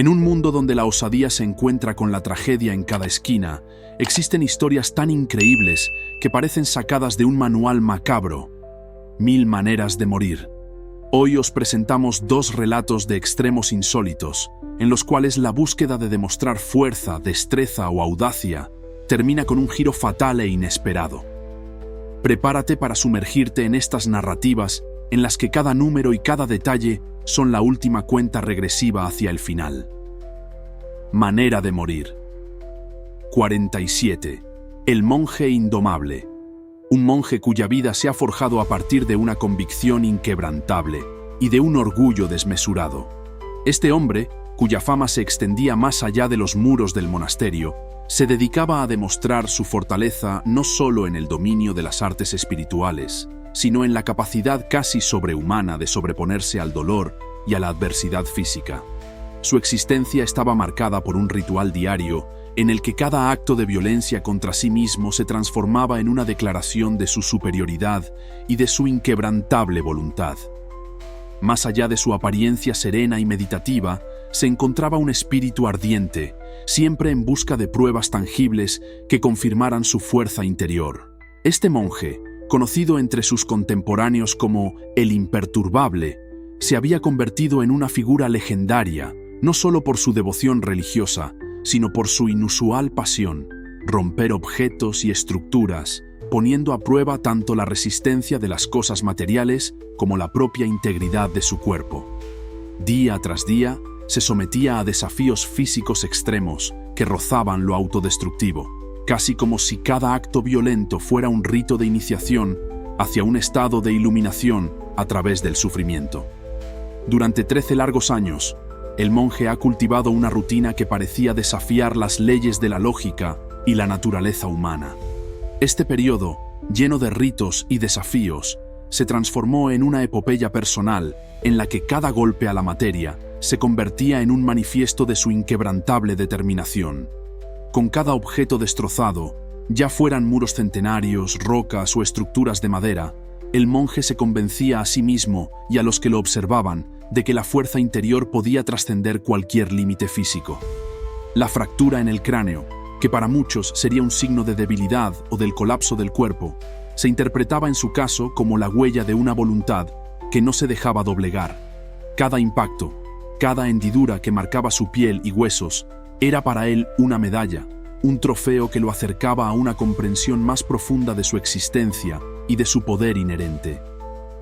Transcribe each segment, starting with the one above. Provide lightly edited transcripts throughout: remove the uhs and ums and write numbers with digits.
En un mundo donde la osadía se encuentra con la tragedia en cada esquina, existen historias tan increíbles que parecen sacadas de un manual macabro. 1000 maneras de morir. Hoy os presentamos 2 relatos de extremos insólitos, en los cuales la búsqueda de demostrar fuerza, destreza o audacia termina con un giro fatal e inesperado. Prepárate para sumergirte en estas narrativas en las que cada número y cada detalle son la última cuenta regresiva hacia el final. Manera de morir. 47. El monje indomable. Un monje cuya vida se ha forjado a partir de una convicción inquebrantable y de un orgullo desmesurado. Este hombre, cuya fama se extendía más allá de los muros del monasterio, se dedicaba a demostrar su fortaleza no solo en el dominio de las artes espirituales, sino en la capacidad casi sobrehumana de sobreponerse al dolor y a la adversidad física. Su existencia estaba marcada por un ritual diario en el que cada acto de violencia contra sí mismo se transformaba en una declaración de su superioridad y de su inquebrantable voluntad. Más allá de su apariencia serena y meditativa, se encontraba un espíritu ardiente, siempre en busca de pruebas tangibles que confirmaran su fuerza interior. Este monje, conocido entre sus contemporáneos como el Imperturbable, se había convertido en una figura legendaria, no solo por su devoción religiosa, sino por su inusual pasión, romper objetos y estructuras, poniendo a prueba tanto la resistencia de las cosas materiales como la propia integridad de su cuerpo. Día tras día, se sometía a desafíos físicos extremos que rozaban lo autodestructivo, casi como si cada acto violento fuera un rito de iniciación hacia un estado de iluminación a través del sufrimiento. Durante 13 largos años, el monje ha cultivado una rutina que parecía desafiar las leyes de la lógica y la naturaleza humana. Este periodo, lleno de ritos y desafíos, se transformó en una epopeya personal en la que cada golpe a la materia se convertía en un manifiesto de su inquebrantable determinación. Con cada objeto destrozado, ya fueran muros centenarios, rocas o estructuras de madera, el monje se convencía a sí mismo y a los que lo observaban de que la fuerza interior podía trascender cualquier límite físico. La fractura en el cráneo, que para muchos sería un signo de debilidad o del colapso del cuerpo, se interpretaba en su caso como la huella de una voluntad que no se dejaba doblegar. Cada impacto, cada hendidura que marcaba su piel y huesos, era para él una medalla, un trofeo que lo acercaba a una comprensión más profunda de su existencia y de su poder inherente.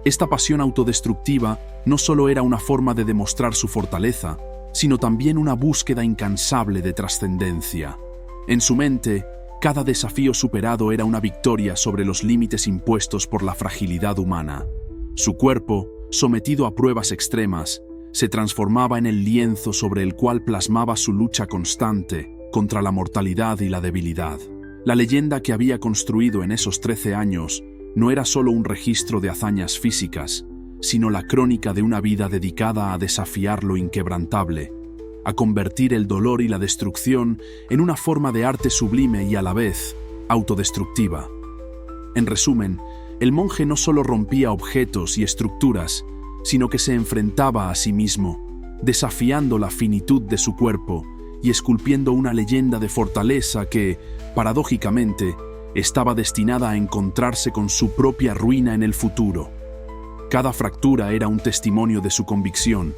Esta pasión autodestructiva no solo era una forma de demostrar su fortaleza, sino también una búsqueda incansable de trascendencia. En su mente, cada desafío superado era una victoria sobre los límites impuestos por la fragilidad humana. Su cuerpo, sometido a pruebas extremas, se transformaba en el lienzo sobre el cual plasmaba su lucha constante contra la mortalidad y la debilidad. La leyenda que había construido en esos 13 años no era solo un registro de hazañas físicas, sino la crónica de una vida dedicada a desafiar lo inquebrantable, a convertir el dolor y la destrucción en una forma de arte sublime y a la vez autodestructiva. En resumen, el monje no solo rompía objetos y estructuras, sino que se enfrentaba a sí mismo, desafiando la finitud de su cuerpo y esculpiendo una leyenda de fortaleza que, paradójicamente, estaba destinada a encontrarse con su propia ruina en el futuro. Cada fractura era un testimonio de su convicción.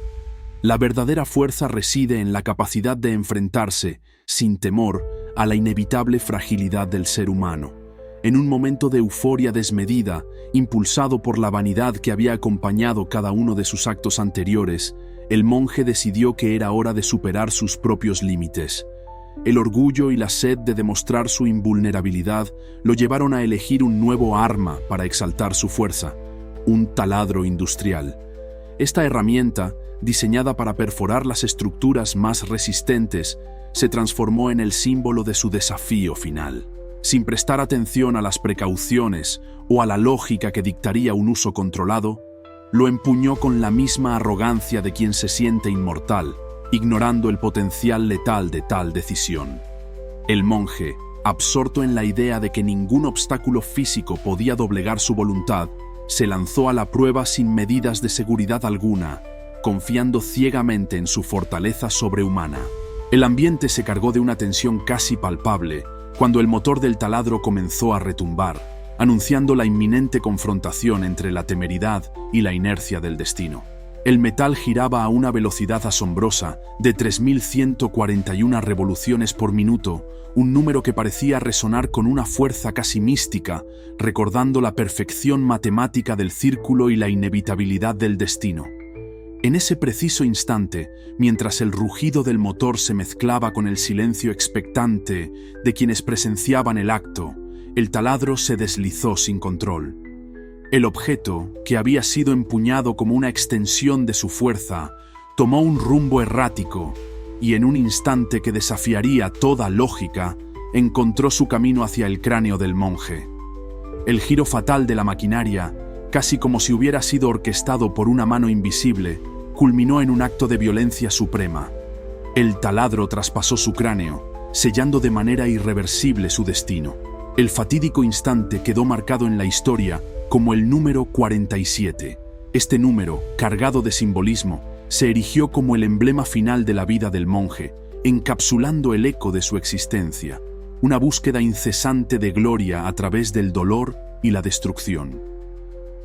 La verdadera fuerza reside en la capacidad de enfrentarse, sin temor, a la inevitable fragilidad del ser humano. En un momento de euforia desmedida, impulsado por la vanidad que había acompañado cada uno de sus actos anteriores, el monje decidió que era hora de superar sus propios límites. El orgullo y la sed de demostrar su invulnerabilidad lo llevaron a elegir un nuevo arma para exaltar su fuerza: un taladro industrial. Esta herramienta, diseñada para perforar las estructuras más resistentes, se transformó en el símbolo de su desafío final. Sin prestar atención a las precauciones o a la lógica que dictaría un uso controlado, lo empuñó con la misma arrogancia de quien se siente inmortal, ignorando el potencial letal de tal decisión. El monje, absorto en la idea de que ningún obstáculo físico podía doblegar su voluntad, se lanzó a la prueba sin medidas de seguridad alguna, confiando ciegamente en su fortaleza sobrehumana. El ambiente se cargó de una tensión casi palpable cuando el motor del taladro comenzó a retumbar, anunciando la inminente confrontación entre la temeridad y la inercia del destino. El metal giraba a una velocidad asombrosa de 3.141 revoluciones por minuto, un número que parecía resonar con una fuerza casi mística, recordando la perfección matemática del círculo y la inevitabilidad del destino. En ese preciso instante, mientras el rugido del motor se mezclaba con el silencio expectante de quienes presenciaban el acto, el taladro se deslizó sin control. El objeto, que había sido empuñado como una extensión de su fuerza, tomó un rumbo errático y en un instante que desafiaría toda lógica, encontró su camino hacia el cráneo del monje. El giro fatal de la maquinaria, casi como si hubiera sido orquestado por una mano invisible, culminó en un acto de violencia suprema. El taladro traspasó su cráneo, sellando de manera irreversible su destino. El fatídico instante quedó marcado en la historia como el número 47. Este número, cargado de simbolismo, se erigió como el emblema final de la vida del monje, encapsulando el eco de su existencia, una búsqueda incesante de gloria a través del dolor y la destrucción.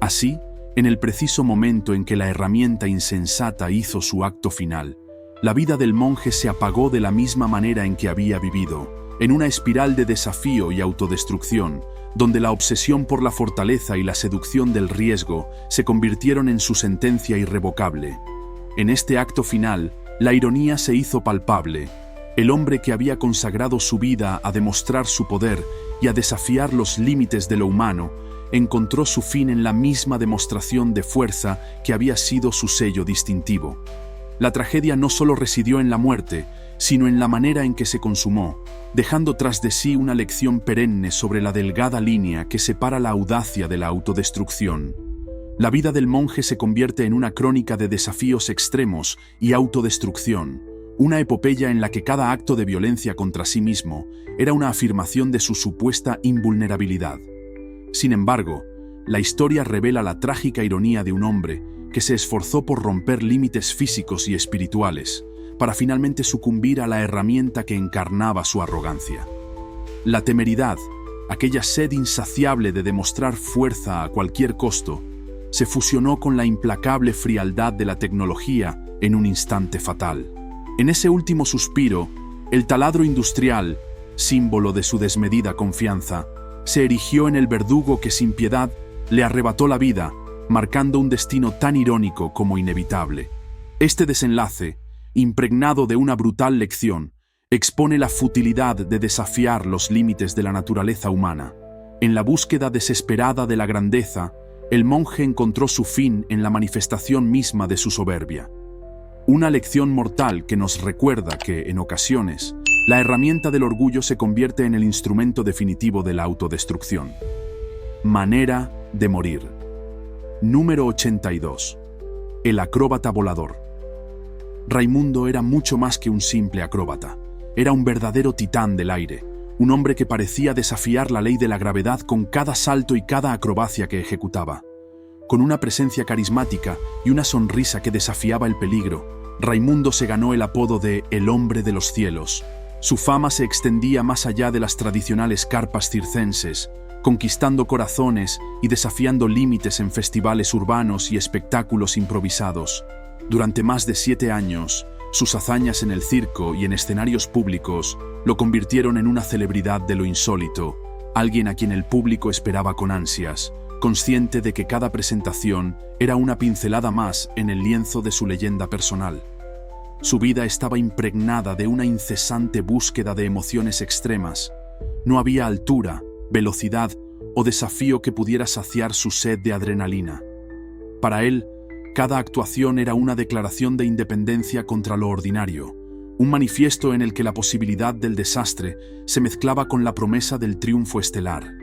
Así, en el preciso momento en que la herramienta insensata hizo su acto final, la vida del monje se apagó de la misma manera en que había vivido, en una espiral de desafío y autodestrucción, donde la obsesión por la fortaleza y la seducción del riesgo se convirtieron en su sentencia irrevocable. En este acto final, la ironía se hizo palpable. El hombre que había consagrado su vida a demostrar su poder y a desafiar los límites de lo humano, encontró su fin en la misma demostración de fuerza que había sido su sello distintivo. La tragedia no solo residió en la muerte, sino en la manera en que se consumó, dejando tras de sí una lección perenne sobre la delgada línea que separa la audacia de la autodestrucción. La vida del monje se convierte en una crónica de desafíos extremos y autodestrucción, una epopeya en la que cada acto de violencia contra sí mismo era una afirmación de su supuesta invulnerabilidad. Sin embargo, la historia revela la trágica ironía de un hombre que se esforzó por romper límites físicos y espirituales, para finalmente sucumbir a la herramienta que encarnaba su arrogancia. La temeridad, aquella sed insaciable de demostrar fuerza a cualquier costo, se fusionó con la implacable frialdad de la tecnología en un instante fatal. En ese último suspiro, el taladro industrial, símbolo de su desmedida confianza, se erigió en el verdugo que sin piedad le arrebató la vida, marcando un destino tan irónico como inevitable. Este desenlace, impregnado de una brutal lección, expone la futilidad de desafiar los límites de la naturaleza humana. En la búsqueda desesperada de la grandeza, el monje encontró su fin en la manifestación misma de su soberbia. Una lección mortal que nos recuerda que, en ocasiones, la herramienta del orgullo se convierte en el instrumento definitivo de la autodestrucción. Manera de morir. Número 82. El acróbata volador. Raimundo era mucho más que un simple acróbata. Era un verdadero titán del aire, un hombre que parecía desafiar la ley de la gravedad con cada salto y cada acrobacia que ejecutaba. Con una presencia carismática y una sonrisa que desafiaba el peligro, Raimundo se ganó el apodo de «El hombre de los cielos». Su fama se extendía más allá de las tradicionales carpas circenses, conquistando corazones y desafiando límites en festivales urbanos y espectáculos improvisados. Durante más de 7 años, sus hazañas en el circo y en escenarios públicos lo convirtieron en una celebridad de lo insólito, alguien a quien el público esperaba con ansias, consciente de que cada presentación era una pincelada más en el lienzo de su leyenda personal. Su vida estaba impregnada de una incesante búsqueda de emociones extremas. No había altura, velocidad o desafío que pudiera saciar su sed de adrenalina. Para él, cada actuación era una declaración de independencia contra lo ordinario, un manifiesto en el que la posibilidad del desastre se mezclaba con la promesa del triunfo estelar.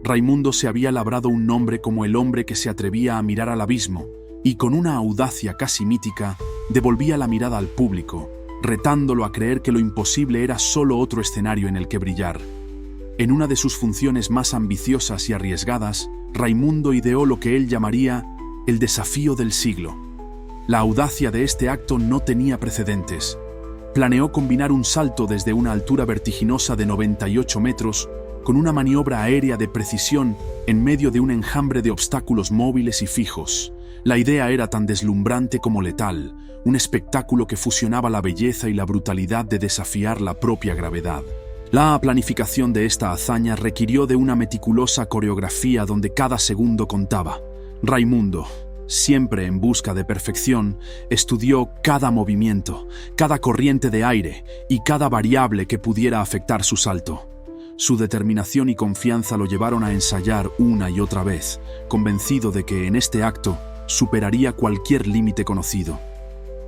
Raimundo se había labrado un nombre como el hombre que se atrevía a mirar al abismo y, con una audacia casi mítica, devolvía la mirada al público, retándolo a creer que lo imposible era solo otro escenario en el que brillar. En una de sus funciones más ambiciosas y arriesgadas, Raimundo ideó lo que él llamaría el desafío del siglo. La audacia de este acto no tenía precedentes. Planeó combinar un salto desde una altura vertiginosa de 98 metros con una maniobra aérea de precisión en medio de un enjambre de obstáculos móviles y fijos. La idea era tan deslumbrante como letal, un espectáculo que fusionaba la belleza y la brutalidad de desafiar la propia gravedad. La planificación de esta hazaña requirió de una meticulosa coreografía donde cada segundo contaba. Raimundo, siempre en busca de perfección, estudió cada movimiento, cada corriente de aire y cada variable que pudiera afectar su salto. Su determinación y confianza lo llevaron a ensayar una y otra vez, convencido de que en este acto superaría cualquier límite conocido.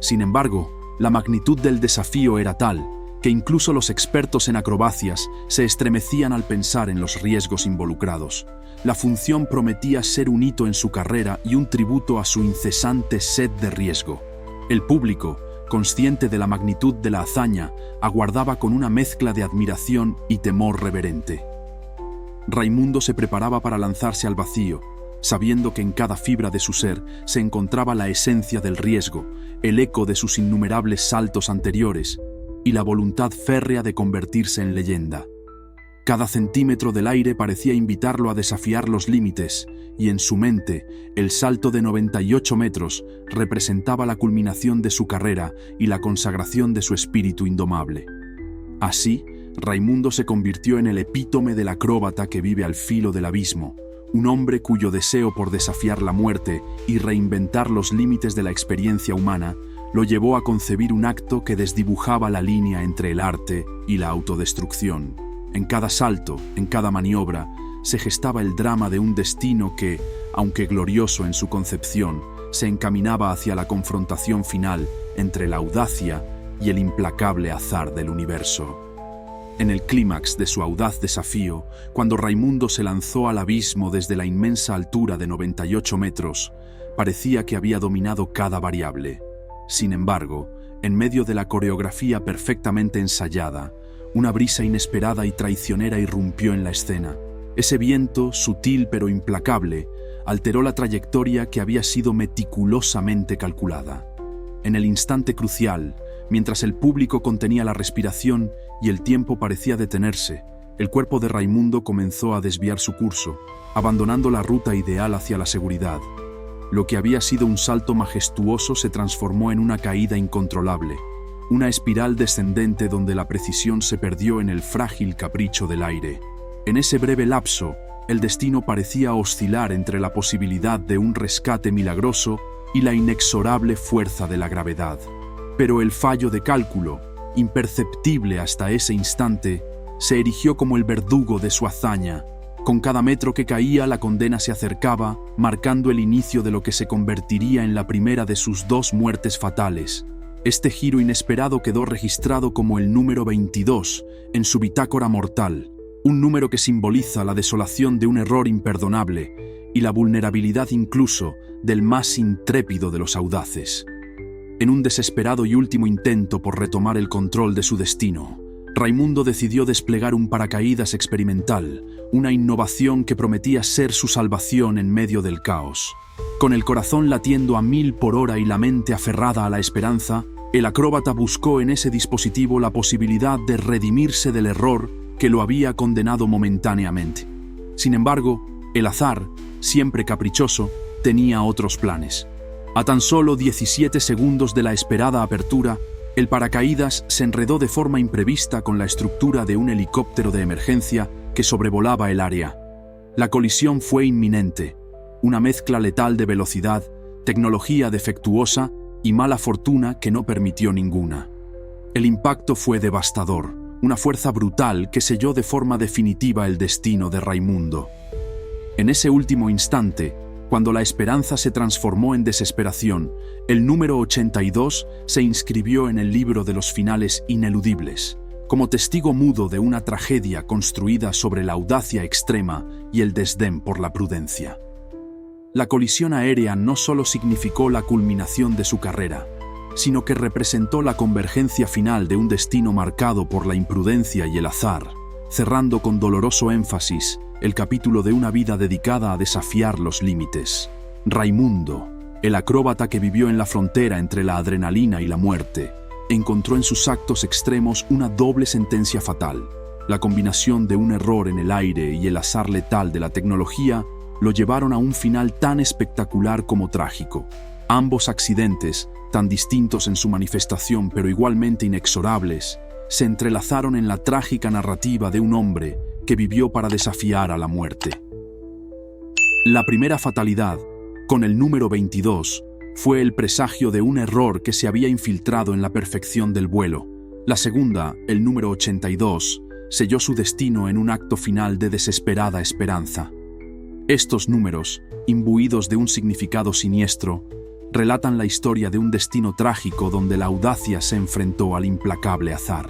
Sin embargo, la magnitud del desafío era tal que incluso los expertos en acrobacias se estremecían al pensar en los riesgos involucrados. La función prometía ser un hito en su carrera y un tributo a su incesante sed de riesgo. El público, consciente de la magnitud de la hazaña, aguardaba con una mezcla de admiración y temor reverente. Raimundo se preparaba para lanzarse al vacío, sabiendo que en cada fibra de su ser se encontraba la esencia del riesgo, el eco de sus innumerables saltos anteriores y la voluntad férrea de convertirse en leyenda. Cada centímetro del aire parecía invitarlo a desafiar los límites, y en su mente, el salto de 98 metros representaba la culminación de su carrera y la consagración de su espíritu indomable. Así, Raimundo se convirtió en el epítome del acróbata que vive al filo del abismo, un hombre cuyo deseo por desafiar la muerte y reinventar los límites de la experiencia humana lo llevó a concebir un acto que desdibujaba la línea entre el arte y la autodestrucción. En cada salto, en cada maniobra, se gestaba el drama de un destino que, aunque glorioso en su concepción, se encaminaba hacia la confrontación final entre la audacia y el implacable azar del universo. En el clímax de su audaz desafío, cuando Raimundo se lanzó al abismo desde la inmensa altura de 98 metros, parecía que había dominado cada variable. Sin embargo, en medio de la coreografía perfectamente ensayada, una brisa inesperada y traicionera irrumpió en la escena. Ese viento, sutil pero implacable, alteró la trayectoria que había sido meticulosamente calculada. En el instante crucial, mientras el público contenía la respiración y el tiempo parecía detenerse, el cuerpo de Raimundo comenzó a desviar su curso, abandonando la ruta ideal hacia la seguridad. Lo que había sido un salto majestuoso se transformó en una caída incontrolable, una espiral descendente donde la precisión se perdió en el frágil capricho del aire. En ese breve lapso, el destino parecía oscilar entre la posibilidad de un rescate milagroso y la inexorable fuerza de la gravedad. Pero el fallo de cálculo, imperceptible hasta ese instante, se erigió como el verdugo de su hazaña. Con cada metro que caía, la condena se acercaba, marcando el inicio de lo que se convertiría en la primera de sus dos muertes fatales. Este giro inesperado quedó registrado como el número 22 en su bitácora mortal, un número que simboliza la desolación de un error imperdonable y la vulnerabilidad incluso del más intrépido de los audaces. En un desesperado y último intento por retomar el control de su destino, Raimundo decidió desplegar un paracaídas experimental, una innovación que prometía ser su salvación en medio del caos. Con el corazón latiendo a 1000 por hora y la mente aferrada a la esperanza, el acróbata buscó en ese dispositivo la posibilidad de redimirse del error que lo había condenado momentáneamente. Sin embargo, el azar, siempre caprichoso, tenía otros planes. A tan solo 17 segundos de la esperada apertura, el paracaídas se enredó de forma imprevista con la estructura de un helicóptero de emergencia que sobrevolaba el área. La colisión fue inminente, una mezcla letal de velocidad, tecnología defectuosa y mala fortuna que no permitió ninguna. El impacto fue devastador, una fuerza brutal que selló de forma definitiva el destino de Raimundo. En ese último instante, cuando la esperanza se transformó en desesperación, el número 82 se inscribió en el libro de los finales ineludibles, como testigo mudo de una tragedia construida sobre la audacia extrema y el desdén por la prudencia. La colisión aérea no solo significó la culminación de su carrera, sino que representó la convergencia final de un destino marcado por la imprudencia y el azar, cerrando con doloroso énfasis el capítulo de una vida dedicada a desafiar los límites. Raimundo, El acróbata que vivió en la frontera entre la adrenalina y la muerte encontró en sus actos extremos una doble sentencia fatal. La combinación de un error en el aire y el azar letal de la tecnología lo llevaron a un final tan espectacular como trágico. Ambos accidentes, tan distintos en su manifestación pero igualmente inexorables, se entrelazaron en la trágica narrativa de un hombre que vivió para desafiar a la muerte. La primera fatalidad, con el número 22, fue el presagio de un error que se había infiltrado en la perfección del vuelo. La segunda, el número 82, selló su destino en un acto final de desesperada esperanza. Estos números, imbuidos de un significado siniestro, relatan la historia de un destino trágico donde la audacia se enfrentó al implacable azar.